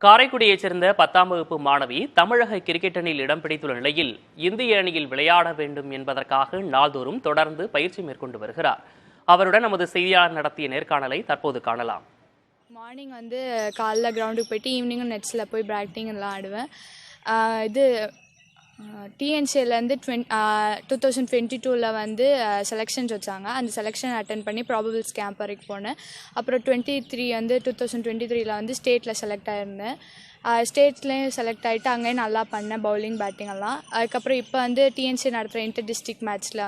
காரைக்குடியைச் சேர்ந்த 10ஆம் வகுப்பு மாணவி தமிழக கிரிக்கெட் அணியில் இடம் பிடித்துள்ள நிலையில் இந்திய அணியில் விளையாட வேண்டும் என்பதற்காக நாள்தோறும் தொடர்ந்து பயிற்சி மேற்கொண்டு வருகிறார். அவருடன் நமது செய்தியாளர் நடத்திய நேர்காணலை தற்போது காணலாம். மார்னிங் காலைல கிரவுண்டுக்கு போயிட்டு ஈவினிங்கும் நெட்ஸில் போய் பிராக்டிங் எல்லாம் ஆடுவேன். டிஎன்சிஏலேருந்து 2022 செலெக்ஷன்ஸ் வச்சாங்க. அந்த செலெக்ஷன் அட்டன் பண்ணி ப்ராபபிள்ஸ் கேம்ப் வரைக்கும் போனேன். அப்புறம் 2023 ஸ்டேட்டில் செலக்ட் ஆகிருந்தேன். ஸ்டேட்ஸ்லேயும் செலக்ட் ஆகிட்டு அங்கேயும் நல்லா பண்ணேன், பவுலிங் பேட்டிங் எல்லாம். அதுக்கப்புறம் இப்போ டிஎன்சிஏ நடத்துகிற இன்டர் டிஸ்ட்ரிக்ட் மேட்ச்சில்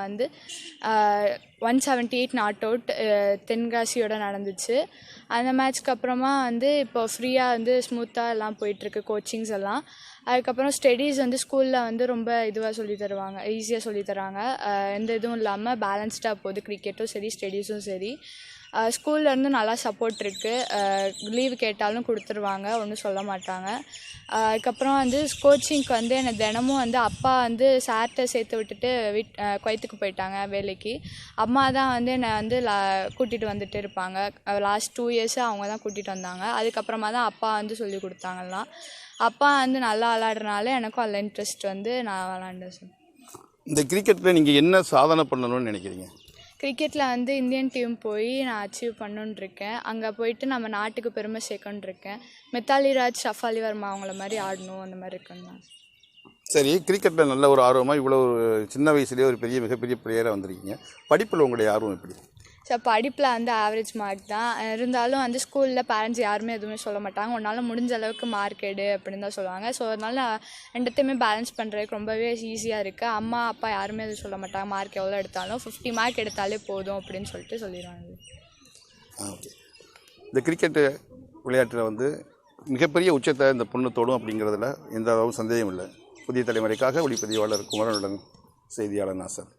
178 நாட் அவுட் தென்காசியோட நடந்துச்சு. அந்த மேட்ச்க்கு அப்புறமா இப்போ ஃப்ரீயாக ஸ்மூத்தாக எல்லாம் போயிட்டுருக்கு கோச்சிங்ஸ் எல்லாம். அதுக்கப்புறம் ஸ்டடீஸ் ஸ்கூலில் ரொம்ப இதுவாக சொல்லி தருவாங்க, ஈஸியாக சொல்லி தராங்க. எந்த இதுவும் இல்லாமல் பேலன்ஸ்டாக போகுது, கிரிக்கெட்டும் சரி ஸ்டடீஸும் சரி. ஸ்கூல்லேருந்து நல்லா சப்போர்ட் இருக்குது. லீவு கேட்டாலும் கொடுத்துருவாங்க, ஒன்றும் சொல்ல மாட்டாங்க. அதுக்கப்புறம் கோச்சிங்க்கு என்னை தினமும் அப்பா சார்கிட்ட சேர்த்து விட்டுட்டு குவைத்துக்கு போயிட்டாங்க வேலைக்கு. அம்மா தான் என்னை கூட்டிகிட்டு வந்துட்டு இருப்பாங்க. லாஸ்ட் 2 இயர்ஸாக அவங்க தான் கூட்டிகிட்டு வந்தாங்க. அதுக்கப்புறமா தான் அப்பா சொல்லி கொடுத்தாங்கலாம். அப்பா நல்லா விளாடுறனால எனக்கும் அதில் இன்ட்ரெஸ்ட் நான் விளாண்டேன் சார். இந்த கிரிக்கெட்டில் நீங்கள் என்ன சாதனை பண்ணணும்னு நினைக்கிறீங்க? கிரிக்கெட்டில் இந்தியன் டீம் போய் நான் அச்சீவ் பண்ணணுன்னு இருக்கேன். அங்கே போயிட்டு நம்ம நாட்டுக்கு பெருமை சேர்க்கணுன்னு இருக்கேன். மித்தாலி ராஜ், ஷஃபாலி வர்மா அவங்கள மாதிரி ஆடணும், அந்த மாதிரி இருக்குன்னு தான். சரி, கிரிக்கெட்டில் நல்ல ஒரு ஆர்வமாக இவ்வளோ சின்ன வயசுலேயே ஒரு மிகப்பெரிய பிளேயராக வந்திருக்கீங்க. படிப்பில் உங்களுடைய ஆர்வம் எப்படி? சார், படிப்பில் ஆவரேஜ் மார்க் தான். இருந்தாலும் ஸ்கூலில் பேரண்ட்ஸ் யாருமே எதுவுமே சொல்ல மாட்டாங்க. உன்னால் முடிஞ்ச அளவுக்கு மார்க் எடு அப்படின்னு தான் சொல்லுவாங்க. ஸோ அதனால் ரெண்டுத்தையுமே பேலன்ஸ் பண்ணுறதுக்கு ரொம்பவே ஈஸியாக இருக்குது. அம்மா அப்பா யாருமே எதுவும் சொல்ல மாட்டாங்க. மார்க் எவ்வளோ எடுத்தாலும் 50 மார்க் எடுத்தாலே போதும் அப்படின்னு சொல்லிட்டு சொல்லிடுவாங்க. ஓகே, இந்த கிரிக்கெட்டு விளையாட்டில் மிகப்பெரிய உச்சத்தை இந்த பொண்ணு தொடும் அப்படிங்கிறதுல எந்த அளவு சந்தேகம் இல்லை. புதிய தலைமுறைக்காக ஒளிப்பதிவாளர் குமரனுடன் செய்தியாளர் நாசர்.